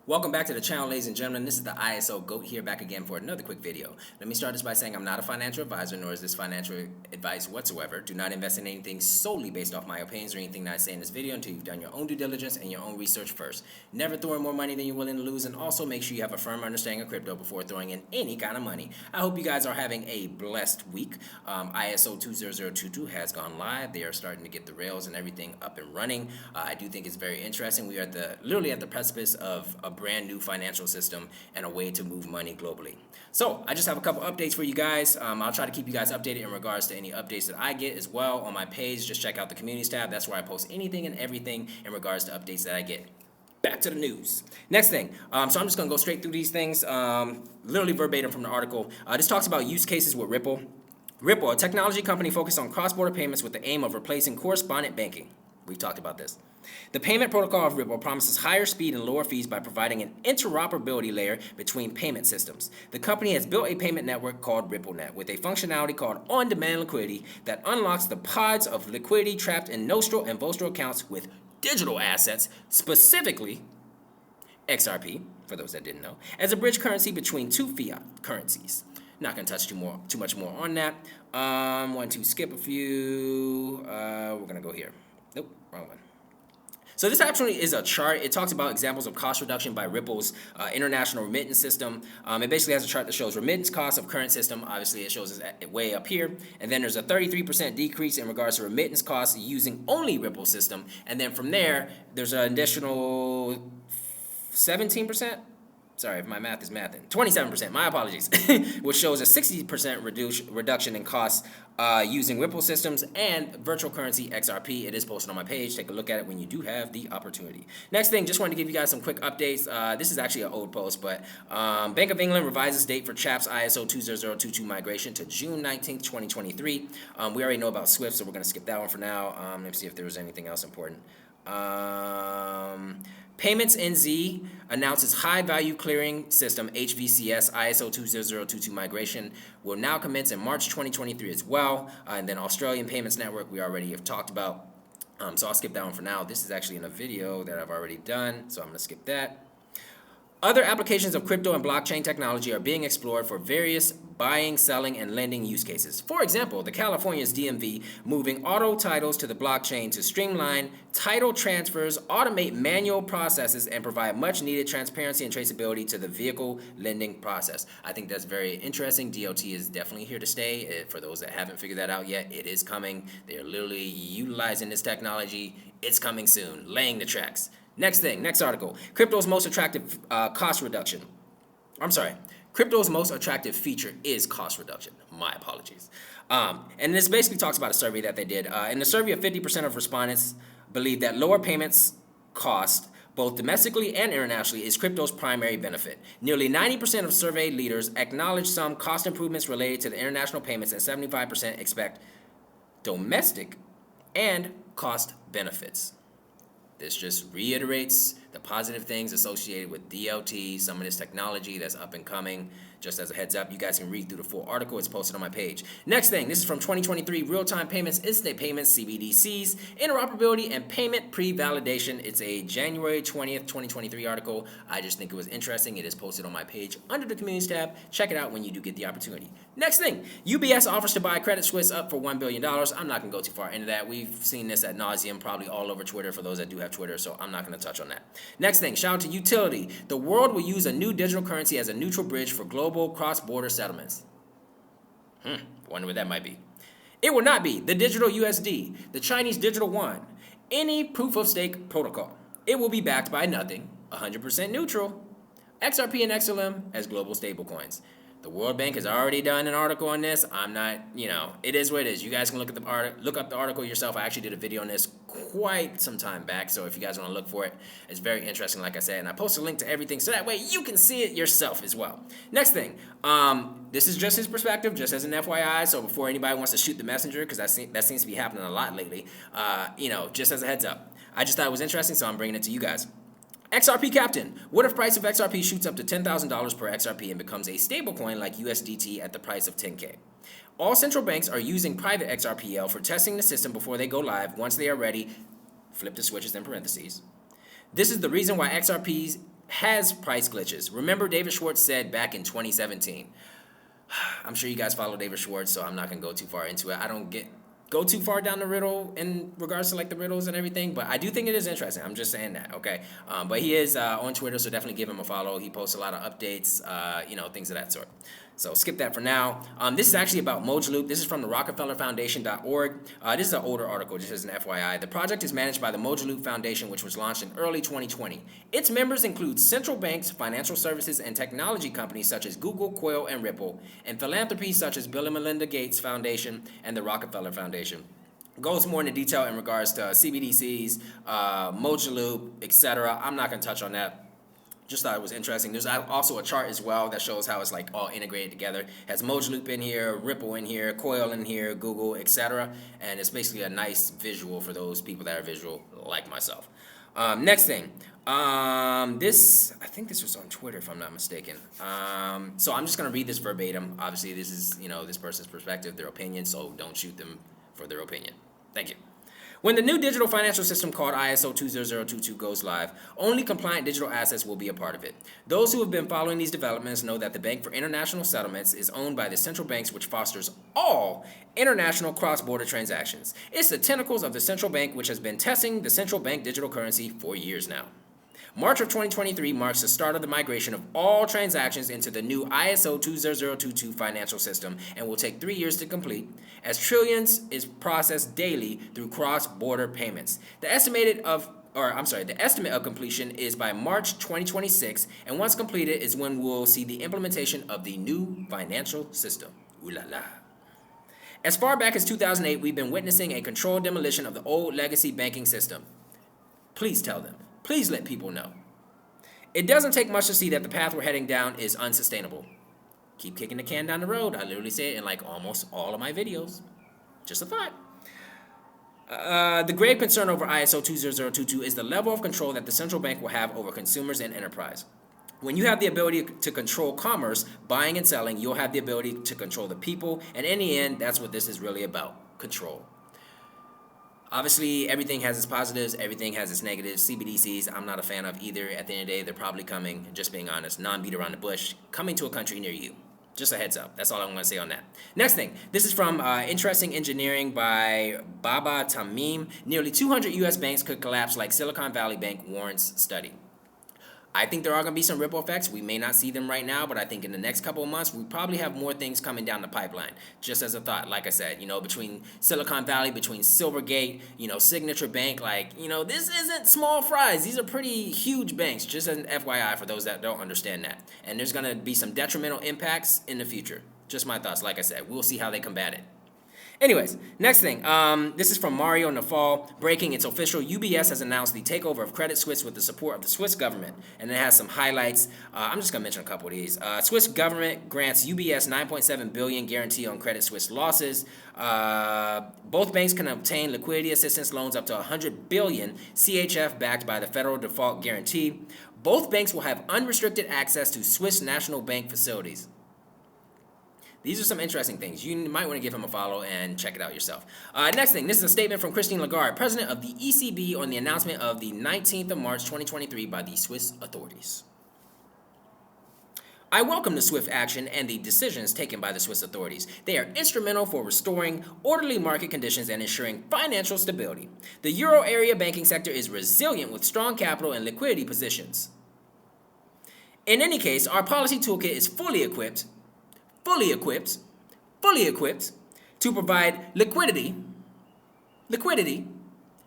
Welcome back to the channel, ladies and gentlemen. This is the ISO GOAT here, back again for another quick video. Let me start this by saying I'm not a financial advisor, nor is this financial advice whatsoever. Do not invest in anything solely based off my opinions or anything that I say in this video until you've done your own due diligence and your own research first. Never throw in more money than you're willing to lose, and also make sure you have a firm understanding of crypto before throwing in any kind of money. I hope you guys are having a blessed week. ISO 20022 has gone live. They are starting to get the rails and everything up and running. I do think it's very interesting. We are literally at the precipice of a brand new financial system and a way to move money globally. So I just have a couple updates for you guys. I'll try to keep you guys updated in regards to any updates that I get as well on my page. Just check out the communities tab. That's where I post anything and everything in regards to updates that I get. Back to the news. Next thing, so I'm just going to go straight through these things, literally verbatim from the article. This talks about use cases with Ripple. Ripple, a technology company focused on cross-border payments with the aim of replacing correspondent banking. We've talked about this. The payment protocol of Ripple promises higher speed and lower fees by providing an interoperability layer between payment systems. The company has built a payment network called RippleNet with a functionality called on-demand liquidity that unlocks the pods of liquidity trapped in Nostro and Vostro accounts with digital assets, specifically XRP, for those that didn't know, as a bridge currency between two fiat currencies. Not going to touch too much more on that. Want to skip a few. We're going to go here. Nope, wrong one. So this actually is a chart. It talks about examples of cost reduction by Ripple's international remittance system. It basically has a chart that shows remittance costs of current system. Obviously, it shows it way up here. And then there's a 33% decrease in regards to remittance costs using only Ripple system. And then from there, there's an additional 17%. Sorry if my math is mathing. 27%, my apologies, which shows a 60% reduction in costs using Ripple systems and virtual currency XRP. It is posted on my page. Take a look at it when you do have the opportunity. Next thing, just wanted to give you guys some quick updates. This is actually an old post, but Bank of England revises date for CHAPS ISO 20022 migration to June 19th, 2023. We already know about SWIFT, so we're going to skip that one for now. Let me see if there was anything else important. Payments NZ announces High Value Clearing System HVCS ISO 20022 migration will now commence in March 2023 as well. And then Australian Payments Network we already have talked about. So I'll skip that one for now. This is actually in a video that I've already done, so I'm going to skip that. Other applications of crypto and blockchain technology are being explored for various buying, selling, and lending use cases. For example, the California's DMV moving auto titles to the blockchain to streamline title transfers, automate manual processes, and provide much needed transparency and traceability to the vehicle lending process. I think that's very interesting. DOT is definitely here to stay. For those that haven't figured that out yet, it is coming. They're literally utilizing this technology. It's coming soon, laying the tracks. Next thing, next article. Crypto's most attractive cost reduction. I'm sorry. Crypto's most attractive feature is cost reduction. My apologies. And this basically talks about a survey that they did. In the survey, 50% of respondents believe that lower payments cost, both domestically and internationally, is crypto's primary benefit. Nearly 90% of survey leaders acknowledge some cost improvements related to the international payments, and 75% expect domestic and cost benefits. This just reiterates the positive things associated with DLT, some of this technology that's up and coming. Just as a heads up, you guys can read through the full article. It's posted on my page. Next thing, this is from 2023, Real-Time Payments, Instant Payments, CBDCs, Interoperability, and Payment Pre-Validation. It's a January 20th, 2023 article. I just think it was interesting. It is posted on my page under the Communities tab. Check it out when you do get the opportunity. Next thing, UBS offers to buy Credit Suisse up for $1 billion. I'm not going to go too far into that. We've seen this ad nauseum, probably all over Twitter for those that do have Twitter, so I'm not going to touch on that. Next thing, shout out to Utility. The world will use a new digital currency as a neutral bridge for global cross-border settlements. Wonder what that might be. It will not be the digital USD, the Chinese digital yuan, any proof-of-stake protocol. It will be backed by nothing, 100% neutral, XRP and XLM as global stablecoins. The World Bank has already done an article on this. I'm not, it is what it is. You guys can look up the article yourself. I actually did a video on this quite some time back, so if you guys want to look for it, it's very interesting, like I said, and I post a link to everything so that way you can see it yourself as well. Next thing, this is just his perspective, just as an FYI, so before anybody wants to shoot the messenger, because that seems to be happening a lot lately, just as a heads up. I just thought it was interesting, so I'm bringing it to you guys. XRP Captain. What if price of XRP shoots up to $10,000 per XRP and becomes a stablecoin like USDT at the price of 10K? All central banks are using private XRPL for testing the system before they go live. Once they are ready, flip the switches in parentheses. This is the reason why XRPs has price glitches. Remember, David Schwartz said back in 2017. I'm sure you guys follow David Schwartz, so I'm not gonna go too far into it. I don't go too far down the riddle in regards to like the riddles and everything, but I do think it is interesting. I'm just saying that, okay? But he is on Twitter, so definitely give him a follow. He posts a lot of updates, things of that sort. So skip that for now. This is actually about Mojaloop. This is from the RockefellerFoundation.org. This is an older article, just as an FYI. The project is managed by the Mojaloop Foundation, which was launched in early 2020. Its members include central banks, financial services, and technology companies such as Google, Quail, and Ripple, and philanthropies such as Bill and Melinda Gates Foundation and the Rockefeller Foundation. Goes more into detail in regards to CBDCs, Mojaloop, etc. I'm not going to touch on that. Just thought it was interesting. There's also a chart as well that shows how it's like all integrated together. Has Mojaloop in here, Ripple in here, Coil in here, Google, etc. And it's basically a nice visual for those people that are visual like myself. Next thing. I think this was on Twitter if I'm not mistaken. So I'm just going to read this verbatim. Obviously, this is, this person's perspective, their opinion, so don't shoot them for their opinion. Thank you. When the new digital financial system called ISO 20022 goes live, only compliant digital assets will be a part of it. Those who have been following these developments know that the Bank for International Settlements is owned by the central banks, which fosters all international cross-border transactions. It's the tentacles of the central bank which has been testing the central bank digital currency for years now. March of 2023 marks the start of the migration of all transactions into the new ISO 20022 financial system and will take 3 years to complete, as trillions is processed daily through cross-border payments. The estimate of completion is by March 2026, and once completed is when we'll see the implementation of the new financial system. Ooh la la. As far back as 2008, we've been witnessing a controlled demolition of the old legacy banking system. Please tell them. Please let people know. It doesn't take much to see that the path we're heading down is unsustainable. Keep kicking the can down the road. I literally say it in like almost all of my videos. Just a thought. The grave concern over ISO 20022 is the level of control that the central bank will have over consumers and enterprise. When you have the ability to control commerce, buying and selling, you'll have the ability to control the people. And in the end, that's what this is really about, control. Obviously, everything has its positives, everything has its negatives. CBDCs, I'm not a fan of either. At the end of the day, they're probably coming, just being honest, non-beat around the bush, coming to a country near you. Just a heads up. That's all I'm going to say on that. Next thing. This is from Interesting Engineering by Baba Tamim. Nearly 200 U.S. banks could collapse like Silicon Valley Bank warrants study. I think there are going to be some ripple effects. We may not see them right now, but I think in the next couple of months, we probably have more things coming down the pipeline. Just as a thought, like I said, between Silicon Valley, between Silvergate, Signature Bank, this isn't small fries. These are pretty huge banks, just as an FYI for those that don't understand that. And there's going to be some detrimental impacts in the future. Just my thoughts, like I said. We'll see how they combat it. Anyways, next thing. This is from Mario Nafal. Breaking, it's official. UBS has announced the takeover of Credit Suisse with the support of the Swiss government. And it has some highlights. I'm just going to mention a couple of these. Swiss government grants UBS $9.7 billion guarantee on Credit Suisse losses. Both banks can obtain liquidity assistance loans up to $100 billion, CHF backed by the Federal Default Guarantee. Both banks will have unrestricted access to Swiss National Bank facilities. These are some interesting things. You might want to give him a follow and check it out yourself. Next thing, this is a statement from Christine Lagarde, president of the ECB, on the announcement of the 19th of March 2023 by the Swiss authorities. I welcome the swift action and the decisions taken by the Swiss authorities. They are instrumental for restoring orderly market conditions and ensuring financial stability. The euro area banking sector is resilient with strong capital and liquidity positions. In any case, our policy toolkit is fully equipped to provide liquidity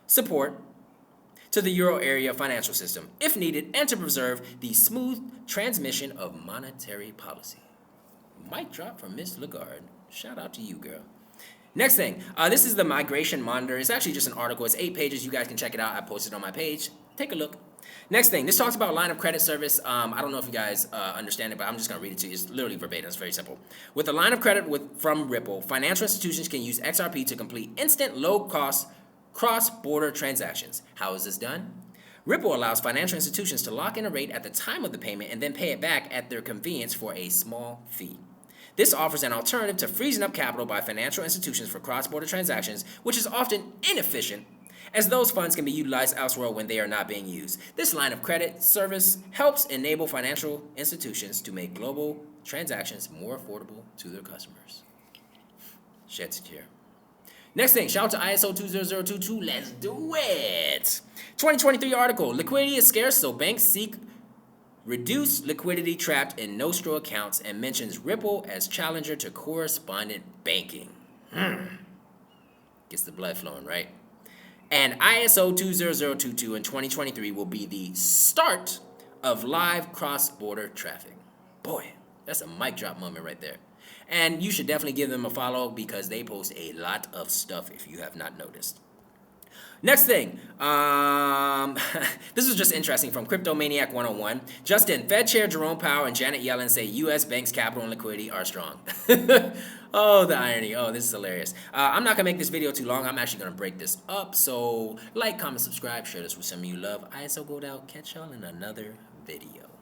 support to the euro area financial system, if needed, and to preserve the smooth transmission of monetary policy. Mic drop from Miss Lagarde. Shout out to you, girl. Next thing, this is the Migration Monitor. It's actually just an article. It's 8 pages. You guys can check it out. I posted it on my page. Take a look. Next thing, this talks about line of credit service. I don't know if you guys understand it, but I'm just going to read it to you. It's literally verbatim. It's very simple. With a line of credit from Ripple, financial institutions can use XRP to complete instant, low-cost cross-border transactions. How is this done? Ripple allows financial institutions to lock in a rate at the time of the payment and then pay it back at their convenience for a small fee. This offers an alternative to freezing up capital by financial institutions for cross-border transactions, which is often inefficient, as those funds can be utilized elsewhere when they are not being used. This line of credit service helps enable financial institutions to make global transactions more affordable to their customers. Shed tear. Next thing, shout out to ISO 20022. Let's do it. 2023 article. Liquidity is scarce, so banks seek reduce liquidity trapped in nostro accounts and mentions Ripple as challenger to correspondent banking. Gets the blood flowing, right? And ISO 20022 in 2023 will be the start of live cross-border traffic. Boy, that's a mic drop moment right there. And you should definitely give them a follow because they post a lot of stuff if you have not noticed. Next thing, this is just interesting from Cryptomaniac 101. Justin, Fed Chair Jerome Powell and Janet Yellen say U.S. banks' capital and liquidity are strong. Oh, the irony. Oh, this is hilarious. I'm not going to make this video too long. I'm actually going to break this up. So like, comment, subscribe, share this with some of you love. ISO Gold out. Catch y'all in another video.